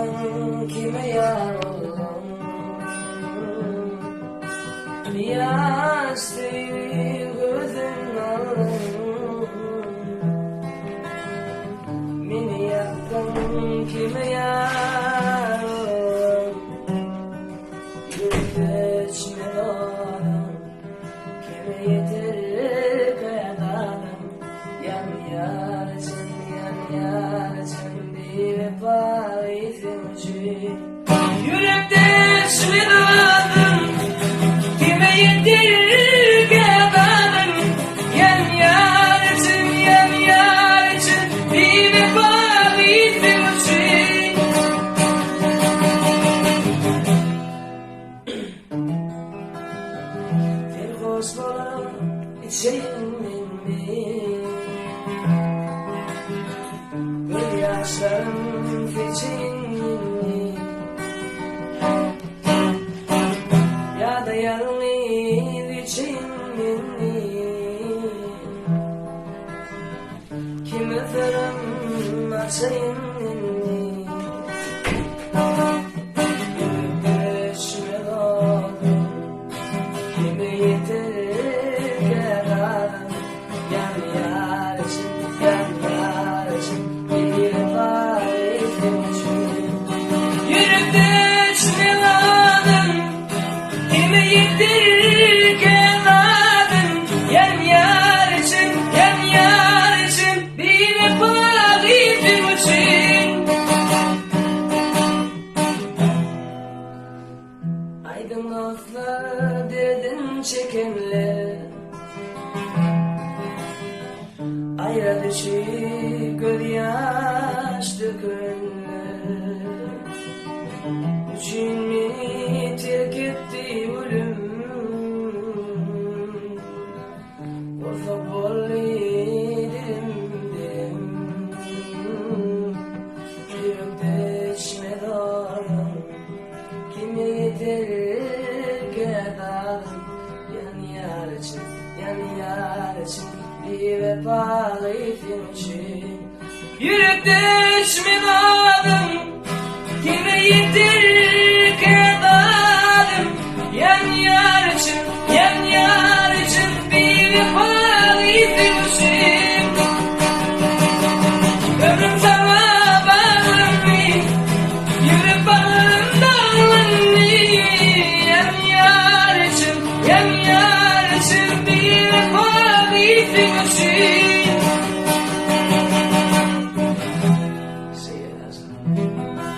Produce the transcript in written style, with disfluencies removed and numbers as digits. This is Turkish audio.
yaktan kime yar oldum? Yas değil gözün alım. Beni yaktan kime yar oldum? Gülbeçme oldum. Kime yeter kayalarım? Yan yaracın, yan yaracın bir vefa izimci. Yürekte şınadım, kime yeter kayalarım? Yan yaracın, yan yaracın bir vefa izimci. Bir hoş bola içeyim minni. Yaşlarım feci'nni. Ya da yarın içinni. Kim öferim açayınni. Gülbeşme doğdum. Kime yeter kerarım? Yan yarışım, yan yarışım. Aydınlıkla derdin çekimle ayra düşüp gözyaş dökünler. Üçün beni terk etti ölüm. Korkak ol dilim. Yürekte içme doğrum. Kime yeter kedalım? Yan yaracın, yan yaracın bir vefalı için. Yürekte içme doğrum. Kime yeter kedalım? Yan yaracın, yan yaracın bir vefalı için. Ömrüm sana bağlı, yürü bağımdan. Yan yaracın, yan yaracın bir vefalı için. See you,